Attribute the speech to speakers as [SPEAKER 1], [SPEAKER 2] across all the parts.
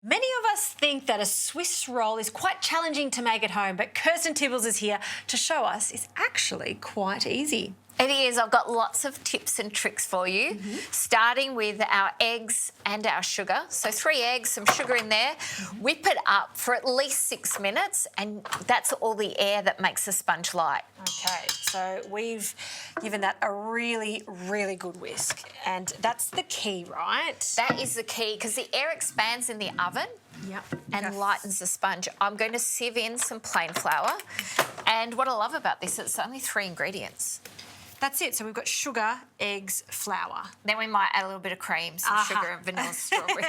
[SPEAKER 1] Many of us think that a Swiss roll is quite challenging to make at home, but Kirsten Tibballs is here to show us it's actually quite easy.
[SPEAKER 2] It is. I've got lots of tips and tricks for you, starting with our eggs and our sugar. So 3 eggs, some sugar in there. Whip it up for at least 6 minutes, and that's all the air that makes the sponge light.
[SPEAKER 1] Okay, so we've given that a really, really good whisk, and that's the key, right?
[SPEAKER 2] That is the key, because the air expands in the oven and lightens the sponge. I'm going to sieve in some plain flour, and what I love about this, it's only 3 ingredients.
[SPEAKER 1] That's it. So we've got sugar, eggs, flour.
[SPEAKER 2] Then we might add a little bit of cream, some sugar and vanilla strawberry.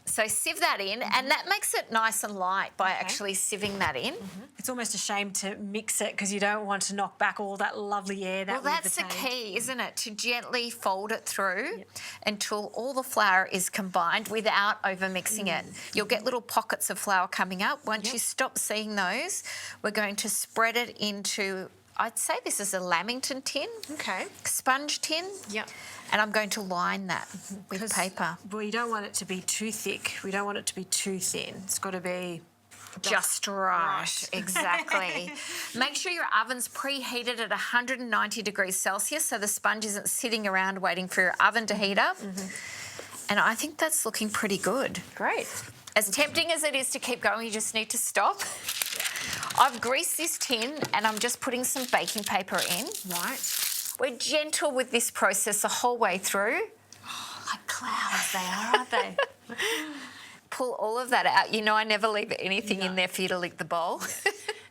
[SPEAKER 2] So sieve that in, and that makes it nice and light by actually sieving that in.
[SPEAKER 1] It's almost a shame to mix it because you don't want to knock back all that lovely air that
[SPEAKER 2] Well, that's the key, isn't it? To gently fold it through until all the flour is combined without over mixing it. You'll get little pockets of flour coming up. Once you stop seeing those, we're going to spread it into, I'd say this is a lamington tin.
[SPEAKER 1] Okay.
[SPEAKER 2] Sponge tin.
[SPEAKER 1] Yep.
[SPEAKER 2] And I'm going to line that with paper.
[SPEAKER 1] We don't want it to be too thick. We don't want it to be too thin. It's got to be
[SPEAKER 2] just right. Exactly. Make sure your oven's preheated at 190 degrees Celsius so the sponge isn't sitting around waiting for your oven to heat up. And I think that's looking pretty good.
[SPEAKER 1] Great.
[SPEAKER 2] As tempting as it is to keep going, you just need to stop. I've greased this tin and I'm just putting some baking paper in.
[SPEAKER 1] Right.
[SPEAKER 2] We're gentle with this process the whole way through.
[SPEAKER 1] Oh, like clouds they are, aren't they?
[SPEAKER 2] Pull all of that out. You know I never leave anything in there for you to lick the bowl.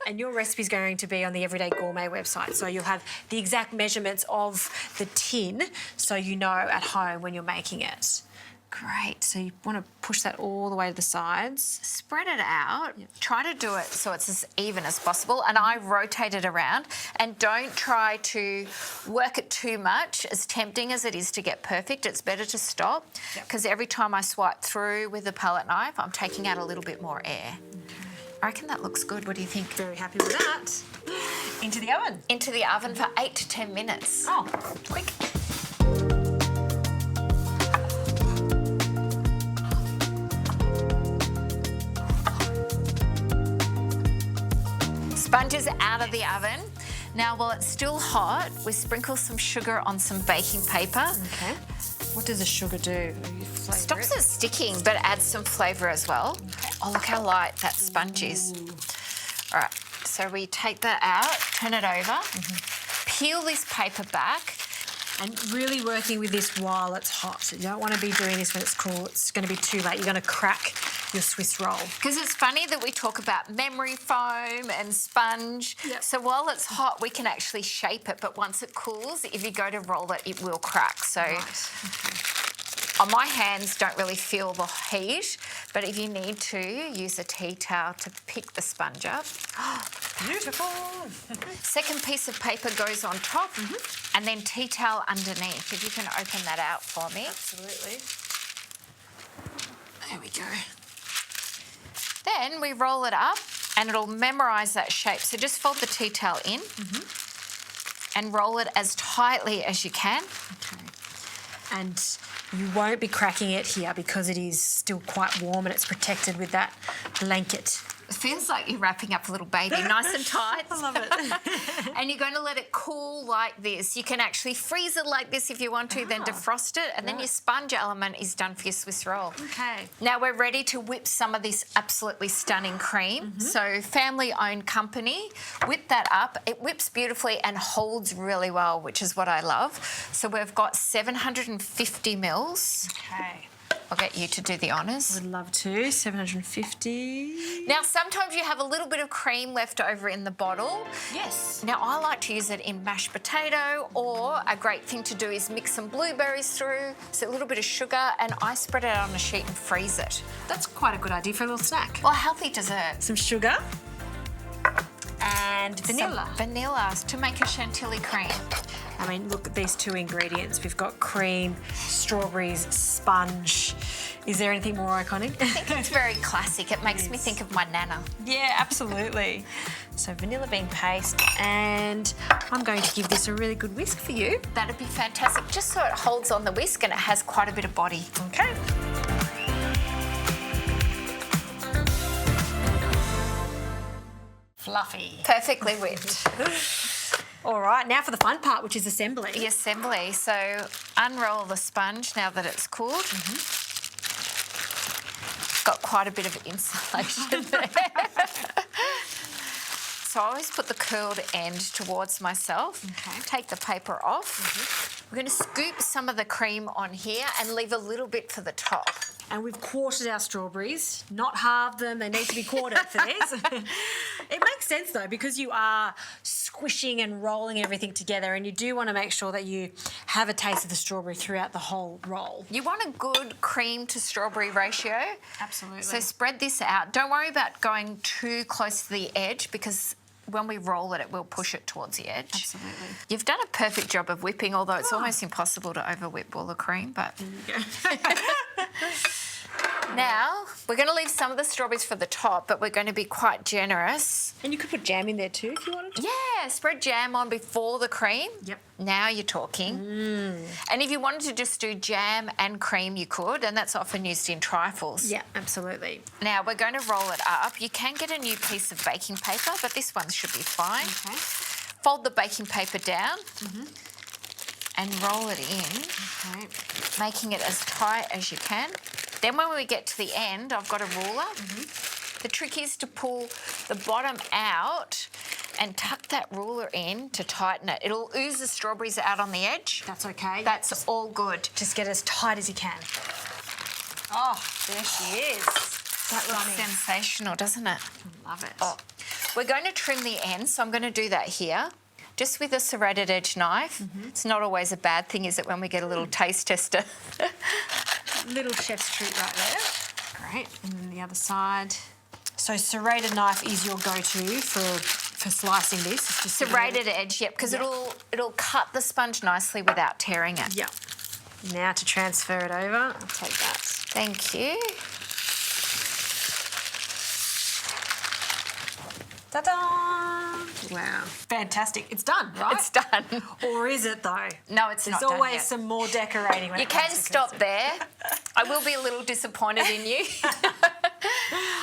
[SPEAKER 1] And your recipe is going to be on the Everyday Gourmet website, so you'll have the exact measurements of the tin so you know at home when you're making it. Great. So you want to push that all the way to the sides.
[SPEAKER 2] Spread it out. Try to do it so it's as even as possible, and I rotate it around. And don't try to work it too much. As tempting as it is to get perfect, it's better to stop, because every time I swipe through with the palette knife, I'm taking out a little bit more air. I reckon that looks good. What do you think?
[SPEAKER 1] Very happy with that. Into the oven.
[SPEAKER 2] Into the oven for 8 to 10 minutes.
[SPEAKER 1] Oh, quick.
[SPEAKER 2] Sponge is out of the oven. Now, while it's still hot, we sprinkle some sugar on some baking paper.
[SPEAKER 1] Okay. What does the sugar do?
[SPEAKER 2] Stops it sticking, but adds some flavour as well. Oh, look how light that sponge is. All right, so we take that out, turn it over, peel this paper back.
[SPEAKER 1] And really working with this while it's hot. You don't want to be doing this when it's cool. It's going to be too late. You're going to crack your Swiss roll.
[SPEAKER 2] Because it's funny that we talk about memory foam and sponge. So while it's hot, we can actually shape it, but once it cools, if you go to roll it, it will crack. So my hands don't really feel the heat, but if you need to, use a tea towel to pick the sponge up.
[SPEAKER 1] Beautiful.
[SPEAKER 2] Second piece of paper goes on top, and then tea towel underneath. If you can open that out for me.
[SPEAKER 1] Absolutely. There we go.
[SPEAKER 2] Then we roll it up and it'll memorise that shape. So just fold the tea towel in and roll it as tightly as you can.
[SPEAKER 1] Okay. And you won't be cracking it here because it is still quite warm and it's protected with that blanket.
[SPEAKER 2] It feels like you're wrapping up a little baby, nice and tight.
[SPEAKER 1] I love it.
[SPEAKER 2] And you're going to let it cool like this. You can actually freeze it like this if you want to, then defrost it, and then your sponge element is done for your Swiss roll.
[SPEAKER 1] Okay.
[SPEAKER 2] Now we're ready to whip some of this absolutely stunning cream. So family-owned company, whip that up. It whips beautifully and holds really well, which is what I love. So we've got 750 mils.
[SPEAKER 1] Okay.
[SPEAKER 2] I'll get you to do the honours.
[SPEAKER 1] Would love to. 750.
[SPEAKER 2] Now, sometimes you have a little bit of cream left over in the bottle.
[SPEAKER 1] Yes.
[SPEAKER 2] Now, I like to use it in mashed potato, or a great thing to do is mix some blueberries through, so a little bit of sugar, and I spread it out on a sheet and freeze it.
[SPEAKER 1] That's quite a good idea for a little snack.
[SPEAKER 2] Well, a healthy dessert.
[SPEAKER 1] Some sugar. And vanilla.
[SPEAKER 2] Some vanilla to make a Chantilly cream.
[SPEAKER 1] I mean, look at these 2 ingredients. We've got cream, strawberries, sponge. Is there anything more iconic?
[SPEAKER 2] I think it's very classic. It makes me think of my nana.
[SPEAKER 1] Yeah, absolutely. So vanilla bean paste, and I'm going to give this a really good whisk for you.
[SPEAKER 2] That'd be fantastic, just so it holds on the whisk and it has quite a bit of body.
[SPEAKER 1] Okay. fluffy.
[SPEAKER 2] Perfectly whipped.
[SPEAKER 1] All right, now for the fun part, which is assembly.
[SPEAKER 2] The assembly. So unroll the sponge now that it's cooled. Got quite a bit of insulation there. So I always put the curled end towards myself.
[SPEAKER 1] Okay.
[SPEAKER 2] Take the paper off. We're going to scoop some of the cream on here and leave a little bit for the top.
[SPEAKER 1] And we've quartered our strawberries, not halved them. They need to be quartered for this. It makes sense though, because you are squishing and rolling everything together, and you do want to make sure that you have a taste of the strawberry throughout the whole roll.
[SPEAKER 2] You want a good cream to strawberry ratio.
[SPEAKER 1] Absolutely.
[SPEAKER 2] So spread this out. Don't worry about going too close to the edge, because when we roll it, it will push it towards the edge.
[SPEAKER 1] Absolutely.
[SPEAKER 2] You've done a perfect job of whipping, although it's almost impossible to over-whip all the cream, but...
[SPEAKER 1] There you go.
[SPEAKER 2] Now, we're going to leave some of the strawberries for the top, but we're going to be quite generous.
[SPEAKER 1] And you could put jam in there too if you wanted to.
[SPEAKER 2] Yeah, spread jam on before the cream.
[SPEAKER 1] Yep.
[SPEAKER 2] Now you're talking. And if you wanted to just do jam and cream, you could, and that's often used in trifles.
[SPEAKER 1] Yeah, absolutely.
[SPEAKER 2] Now, we're going to roll it up. You can get a new piece of baking paper, but this one should be fine.
[SPEAKER 1] Okay.
[SPEAKER 2] Fold the baking paper down and roll it in,
[SPEAKER 1] Okay.
[SPEAKER 2] making it as tight as you can. Then when we get to the end, I've got a ruler. The trick is to pull the bottom out and tuck that ruler in to tighten it. It'll ooze the strawberries out on the edge.
[SPEAKER 1] That's okay.
[SPEAKER 2] That's all good.
[SPEAKER 1] Just get as tight as you can. Oh, there she is.
[SPEAKER 2] That looks sensational, doesn't it?
[SPEAKER 1] Love it.
[SPEAKER 2] Oh. We're going to trim the ends, so I'm going to do that here. Just with a serrated edge knife. It's not always a bad thing, is it, when we get a little taste tester?
[SPEAKER 1] Little chef's treat right there. Great. And then the other side. So serrated knife is your go-to for slicing this. It's just
[SPEAKER 2] Serrated edge, yep, because it'll cut the sponge nicely without tearing it.
[SPEAKER 1] Yep. Now to transfer it over, I'll take that.
[SPEAKER 2] Thank you.
[SPEAKER 1] Ta-da! Wow. Fantastic. It's done, right?
[SPEAKER 2] It's done.
[SPEAKER 1] Or is it though?
[SPEAKER 2] No, it's
[SPEAKER 1] There's
[SPEAKER 2] not done
[SPEAKER 1] always
[SPEAKER 2] yet.
[SPEAKER 1] some more decorating. When
[SPEAKER 2] You
[SPEAKER 1] it comes
[SPEAKER 2] can
[SPEAKER 1] to
[SPEAKER 2] stop
[SPEAKER 1] Kirsten.
[SPEAKER 2] there. I will be a little disappointed in you.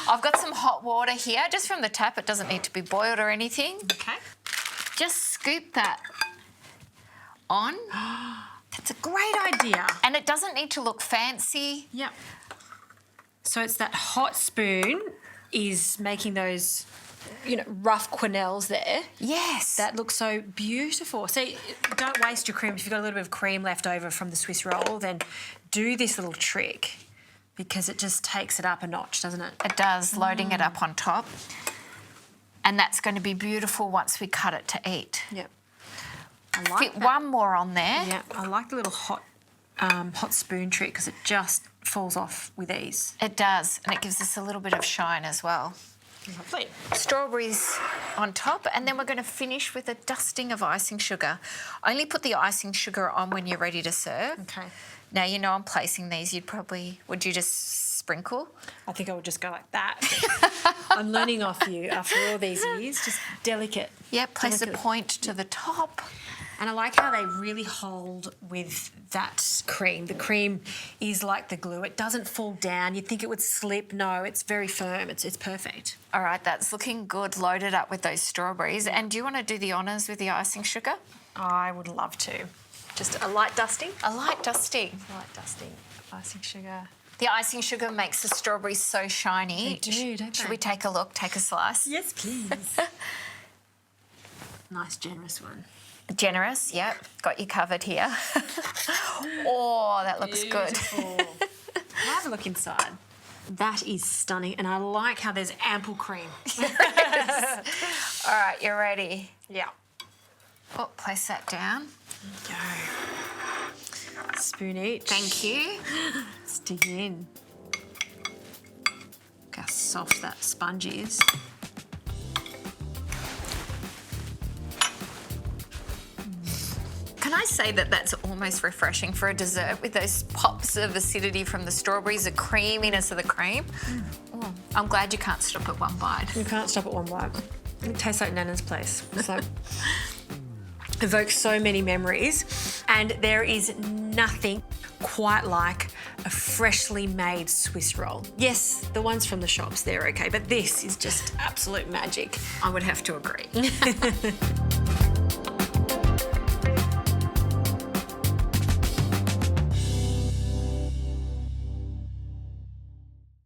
[SPEAKER 2] I've got some hot water here, just from the tap. It doesn't need to be boiled or anything.
[SPEAKER 1] Okay.
[SPEAKER 2] Just scoop that on.
[SPEAKER 1] That's a great idea.
[SPEAKER 2] And it doesn't need to look fancy.
[SPEAKER 1] Yep. So it's that hot spoon is making those, rough quenelles there.
[SPEAKER 2] Yes.
[SPEAKER 1] That looks so beautiful. So don't waste your cream. If you've got a little bit of cream left over from the Swiss roll, then do this little trick because it just takes it up a notch, doesn't it?
[SPEAKER 2] It does, loading it up on top. And that's going to be beautiful once we cut it to eat.
[SPEAKER 1] Yep. I like
[SPEAKER 2] Fit
[SPEAKER 1] that.
[SPEAKER 2] one more on there.
[SPEAKER 1] Yeah, I like the little hot spoon trick because it just falls off with ease.
[SPEAKER 2] It does, and it gives us a little bit of shine as well.
[SPEAKER 1] Lovely.
[SPEAKER 2] Strawberries on top, and then we're going to finish with a dusting of icing sugar. Only put the icing sugar on when you're ready to serve.
[SPEAKER 1] Okay.
[SPEAKER 2] Now, I'm placing these. Would you just sprinkle?
[SPEAKER 1] I think I would just go like that. I'm learning off you after all these years. Just delicate.
[SPEAKER 2] Yeah, place a
[SPEAKER 1] Delicate.
[SPEAKER 2] point to the top.
[SPEAKER 1] And I like how they really hold with that cream. The cream is like the glue. It doesn't fall down. You'd think it would slip. No, it's very firm. It's perfect.
[SPEAKER 2] All right, that's looking good, loaded up with those strawberries. And do you want to do the honours with the icing sugar?
[SPEAKER 1] I would love to. Just a light dusting.
[SPEAKER 2] A light dusting.
[SPEAKER 1] Light dusting. Icing sugar.
[SPEAKER 2] The icing sugar makes the strawberries so shiny.
[SPEAKER 1] They do, don't
[SPEAKER 2] Should
[SPEAKER 1] they?
[SPEAKER 2] we take a look, take a slice?
[SPEAKER 1] Yes, please. Nice, generous one.
[SPEAKER 2] Generous, yep. Got you covered here. Oh, that looks good.
[SPEAKER 1] Have a look inside. That is stunning, and I like how there's ample cream.
[SPEAKER 2] All right, you're ready.
[SPEAKER 1] Yeah.
[SPEAKER 2] Oh, place that down.
[SPEAKER 1] Go. Spoon each.
[SPEAKER 2] Thank you.
[SPEAKER 1] Let's dig in. Look how soft that sponge is.
[SPEAKER 2] Can I say that that's almost refreshing for a dessert with those pops of acidity from the strawberries, the creaminess of the cream? Oh, I'm glad you can't stop at one bite.
[SPEAKER 1] You can't stop at one bite. It tastes like Nana's place. It's like evokes so many memories, and there is nothing quite like a freshly made Swiss roll. Yes, the ones from the shops, they're okay, but this is just absolute magic.
[SPEAKER 2] I would have to agree.